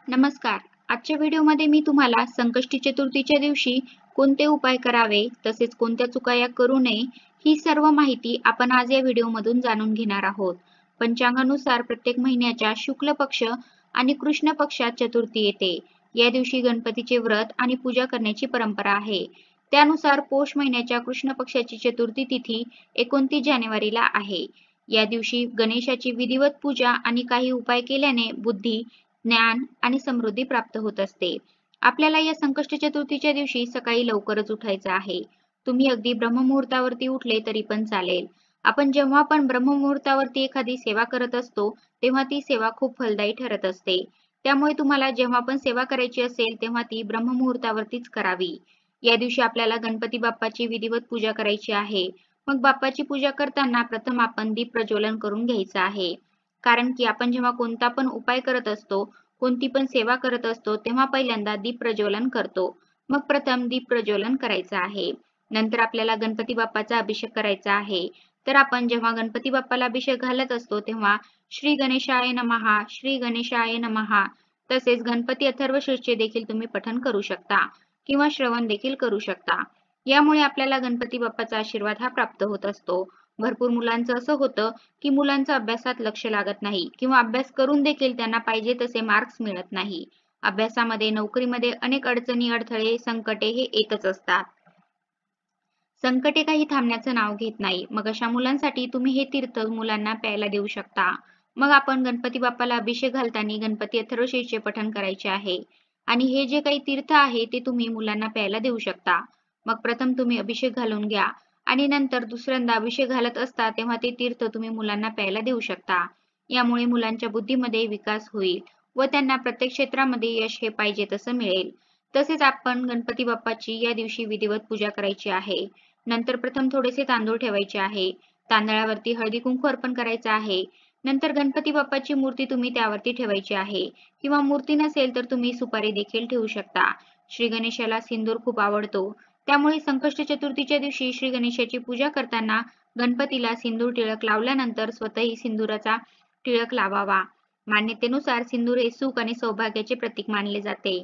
नमस्कार. आजच्या व्हिडिओमध्ये मी तुम्हाला संकष्टी चतुर्थीच्या दिवशी कोणते उपाय करावे, तसेच कोणत्या चुका या करू नये, ही सर्व माहिती आपण आज या व्हिडिओमधून जाणून घेणार आहोत. पंचांगानुसार प्रत्येक महिन्याच्या शुक्ल पक्ष आणि कृष्ण पक्षात चतुर्थी येते. या दिवशी गणपतीचे व्रत आणि पूजा करण्याची परंपरा आहे. त्यानुसार पौष महिन्याच्या कृष्ण पक्षाची चतुर्थी तिथी 29 जानेवारीला आहे. या दिवशी गणेशाची विधिवत पूजा आणि काही उपाय केल्याने बुद्धी, ज्ञान आणि समृद्धी प्राप्त होत असते. आपल्याला या संकष्टी चतुर्थीच्या दिवशी सकाळी लवकरच उठायचं आहे. तुम्ही अगदी ब्रह्ममुहूर्तावरती उठले तरी पण चालेल. आपण जेव्हा पण ब्रह्ममुहूर्तावरती एखादी सेवा करत असतो, तेव्हा ती सेवा खूप फलदायी ठरत असते. त्यामुळे तुम्हाला जेव्हा पण सेवा करायची असेल, तेव्हा ती ब्रह्ममुहूर्तावरतीच करावी. या दिवशी आपल्याला गणपती बाप्पाची विधिवत पूजा करायची आहे. मग बाप्पाची पूजा करताना प्रथम आपण दीप प्रज्वलन करून घ्यायचं आहे. कारण की आपण जेव्हा कोणता पण उपाय करत असतो, कोणती पण सेवा करत असतो, तेव्हा पहिल्यांदा दीप प्रज्वलन करतो. मग प्रथम दीप प्रज्वलन करायचं आहे. नंतर आपल्याला गणपती बाप्पाचा अभिषेक करायचा आहे. तर आपण जेव्हा गणपती बाप्पाला अभिषेक घालत असतो, तेव्हा श्री गणेशाय नमः, श्री गणेशाय नमः, तसेच गणपती अथर्वशीर्षचे देखील तुम्ही पठण करू शकता किंवा श्रवण देखील करू शकता. यामुळे आपल्याला गणपती बाप्पाचा आशीर्वाद हा प्राप्त होत असतो. भरपूर मुलांचं असं होतं की मुलांचं अभ्यासात लक्ष लागत नाही किंवा अभ्यास करून देखील त्यांना पाहिजे तसे मार्क्स मिळत नाही. अभ्यासामध्ये, नोकरीमध्ये अनेक अडचणी, अडथळे, संकटे हे येतच असतात. संकटे काही थांबण्याचं नाव घेत नाही. मग अशा मुलांसाठी तुम्ही हे तीर्थ मुलांना प्यायला देऊ शकता. मग आपण गणपती बाप्पाला अभिषेक घालताना गणपती अथर्वशीर्षचे पठण करायचे आहे आणि हे जे काही तीर्थ आहे ते तुम्ही मुलांना प्यायला देऊ शकता. मग प्रथम तुम्ही अभिषेक घालून घ्या आणि नंतर दुसऱ्यांदा अभिषेक घालत असता तेव्हा ते तीर्थ तुम्ही मुलांना प्यायला देऊ शकता. यामुळे मुलांच्या बुद्धीमध्ये विकास होईल व त्यांना प्रत्येक क्षेत्रामध्ये यश हे पाहिजे तसं मिळेल. तसेच आपण गणपती बाप्पाची या दिवशी विधिवत पूजा करायची आहे. नंतर प्रथम थोडेसे तांदूळ ठेवायचे आहे. तांदळावरती हळदी कुंकू अर्पण करायचं आहे. नंतर गणपती बाप्पाची मूर्ती तुम्ही त्यावरती ठेवायची आहे किंवा मूर्ती नसेल तर तुम्ही सुपारी देखील ठेवू शकता. श्री गणेशाला सिंदूर खूप आवडतो. त्यामुळे संकष्टी चतुर्थीच्या दिवशी श्री गणेशाची पूजा करताना गणपतीला सिंदूर टिळक लावल्यानंतर स्वतःही सिंदुराचा टिळक लावावा. मान्यतेनुसार सिंदूर हे सुख आणि सौभाग्याचे प्रतीक मानले जाते.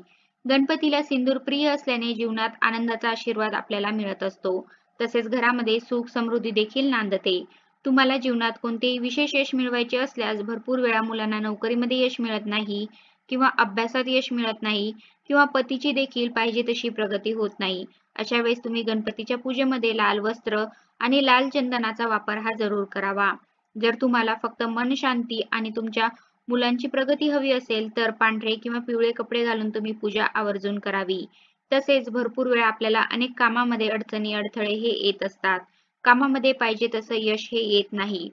गणपतीला सिंदूर प्रिय असल्याने जीवनात आनंदाचा आशीर्वाद आपल्याला मिळत असतो. तसेच घरामध्ये सुख समृद्धी देखील नांदते. तुम्हाला जीवनात कोणतेही विशेष यश मिळवायचे असल्यास भरपूर वेळा मुलांना नोकरीमध्ये यश मिळत नाही किंवा अभ्यासात यश मिळत नाही किंवा पतीची देखील पाहिजे तशी प्रगती होत नाही. अशा वेळेस तुम्ही गणपतीच्या पूजेमध्ये लाल वस्त्र आणि लाल चंदनाचा वापर हा जरूर करावा. जर तुम्हाला फक्त मन शांती आणि तुमच्या मुलांची प्रगती हवी असेल तर पांढरे किंवा पिवळे कपडे घालून तुम्ही पूजा आवर्जून करावी. तसेच भरपूर वेळा आपल्याला अनेक कामामध्ये अडचणी, अडथळे हे येत असतात. कामामध्ये पाहिजे तसं यश हे येत नाही.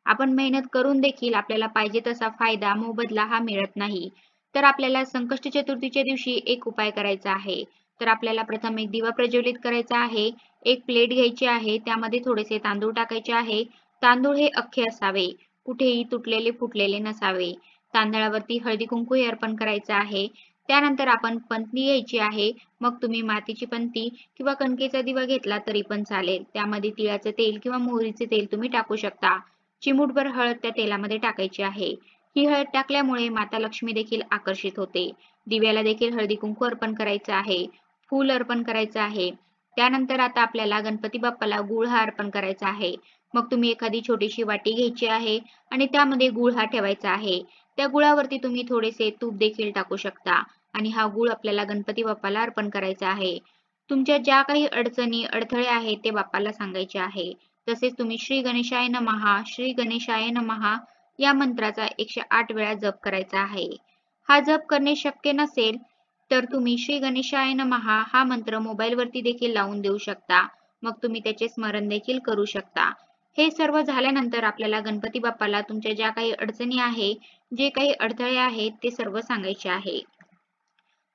आपण मेहनत करून देखील आपल्याला पाहिजे तसा फायदा, मोबदला हा मिळत नाही. तर आपल्याला संकष्टी चतुर्थीच्या दिवशी एक उपाय करायचा आहे. तर आपल्याला प्रथम एक दिवा प्रज्वलित करायचा आहे. एक प्लेट घ्यायची आहे. त्यामध्ये थोडेसे तांदूळ टाकायचे आहे. तांदूळ हे अख्खे असावे. कुठेही तुटलेले, फुटलेले नसावे. तांदळावरती हळदी कुंकू हे अर्पण करायचं आहे. त्यानंतर आपण पंथी घ्यायची आहे. मग तुम्ही मातीची पंथी किंवा कणकेचा दिवा घेतला तरी पण चालेल. त्यामध्ये तिळाचं तेल किंवा मोहरीचे तेल तुम्ही टाकू शकता. चिमूटभर हळद त्या तेलामध्ये टाकायची आहे. ही हळद टाकल्यामुळे माता लक्ष्मी देखील आकर्षित होते. दिव्याला देखील हळदी कुंकू अर्पण करायचं आहे. फूल अर्पण करायचं आहे. त्यानंतर आता आपल्याला गणपती बाप्पाला गूळ हा अर्पण करायचा आहे. मग तुम्ही एखादी छोटीशी वाटी घ्यायची आहे आणि त्यामध्ये गूळ हा ठेवायचा आहे. त्या गुळावरती तुम्ही थोडेसे तूप देखील टाकू शकता आणि हा गूळ आपल्याला गणपती बाप्पाला अर्पण करायचा आहे. तुमच्या ज्या काही अडचणी, अडथळे आहेत ते बाप्पाला सांगायचे आहे. तसेच तुम्ही श्री गणेशाय नमः, श्री गणेशाय नमः या मंत्राचा 108 वेळा जप करायचा आहे. हा जप करणे शक्य नसेल तर तुम्ही श्री गणेशाय नमः हा मंत्र मोबाईलवरती देखील लावून देऊ शकता. मग तुम्ही त्याचे स्मरण देखील करू शकता. हे सर्व झाल्यानंतर आपल्याला गणपती बाप्पाला तुमच्या ज्या काही अडचणी आहे, जे काही अडथळे आहेत ते सर्व सांगायचे आहे.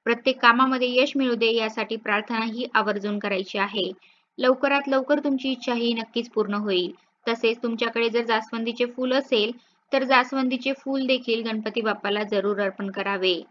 प्रत्येक कामामध्ये यश मिळू दे यासाठी प्रार्थना ही आवर्जून करायची आहे. लवकरात लवकर तुमची इच्छा ही नक्कीच पूर्ण होईल. तसेच तुमच्याकडे जर जास्वंदीचे फूल असेल तर जास्वंदीचे फूल देखील गणपती बाप्पाला जरूर अर्पण करावे.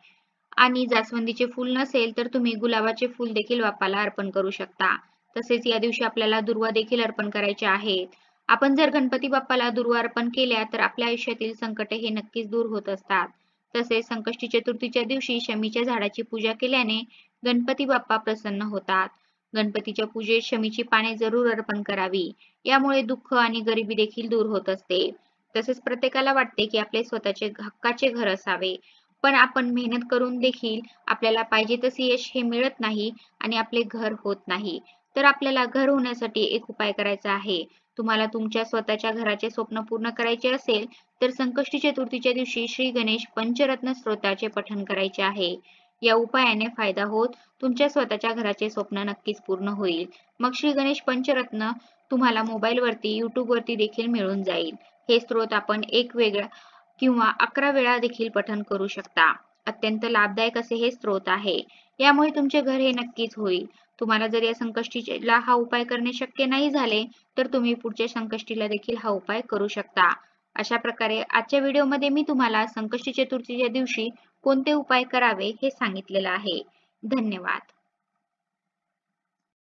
आणि जास्वंदीचे फूल नसेल तर तुम्ही गुलाबाचे फूल देखील बाप्पाला अर्पण करू शकता. तसेच या दिवशी आपल्याला दुर्वा देखील अर्पण करायचे आहेत. आपण जर गणपती बाप्पाला दुर्वा अर्पण केल्या तर आपल्या आयुष्यातील संकटे हे नक्कीच दूर होत असतात. तसेच संकष्टी चतुर्थीच्या दिवशी शमीच्या झाडाची पूजा केल्याने गणपती बाप्पा प्रसन्न होतात. गणपतीच्या पूजेत शमीची पाने जरूर अर्पण करावी. यामुळे दुःख आणि गरिबी देखील दूर होत असते. तसेच प्रत्येकाला वाटते की आपले स्वतःचे हक्काचे घर असावे, पण आपण मेहनत करून देखील आपल्याला पाहिजे तसे यश हे मिळत नाही आणि आपले घर होत नाही. तर आपल्याला घर होण्यासाठी एक उपाय करायचा आहे. तुम्हाला तुमच्या स्वतःच्या घराचे स्वप्न पूर्ण करायचे असेल तर संकष्टी चतुर्थीच्या दिवशी श्री गणेश पंचरत्न स्तोत्राचे पठण करायचे आहे. या उपायाने फायदा होत तुमच्या स्वतःच्या घराचे स्वप्न नक्कीच पूर्ण होईल. मग श्री गणेश पंचरत्न तुम्हाला मोबाईलवरती, युट्यूबवरती देखील मिळून जाईल. हे स्तोत्र आपण एक वेळा किंवा 11 वेळा देखील पठण करू शकता. अत्यंत लाभदायक असे हे स्तोत्र आहे. यामुळे तुमचे घर हे नक्कीच होईल. तुम्हाला जर या संकष्टीला हा उपाय करणे शक्य नाही झाले, तर तुम्ही पुढच्या संकष्टीला देखील हा उपाय करू शकता. अशा प्रकारे आजच्या व्हिडिओमध्ये मी तुम्हाला संकष्टी चतुर्थीच्या दिवशी कोणते उपाय करावे हे सांगितलेलं आहे. धन्यवाद.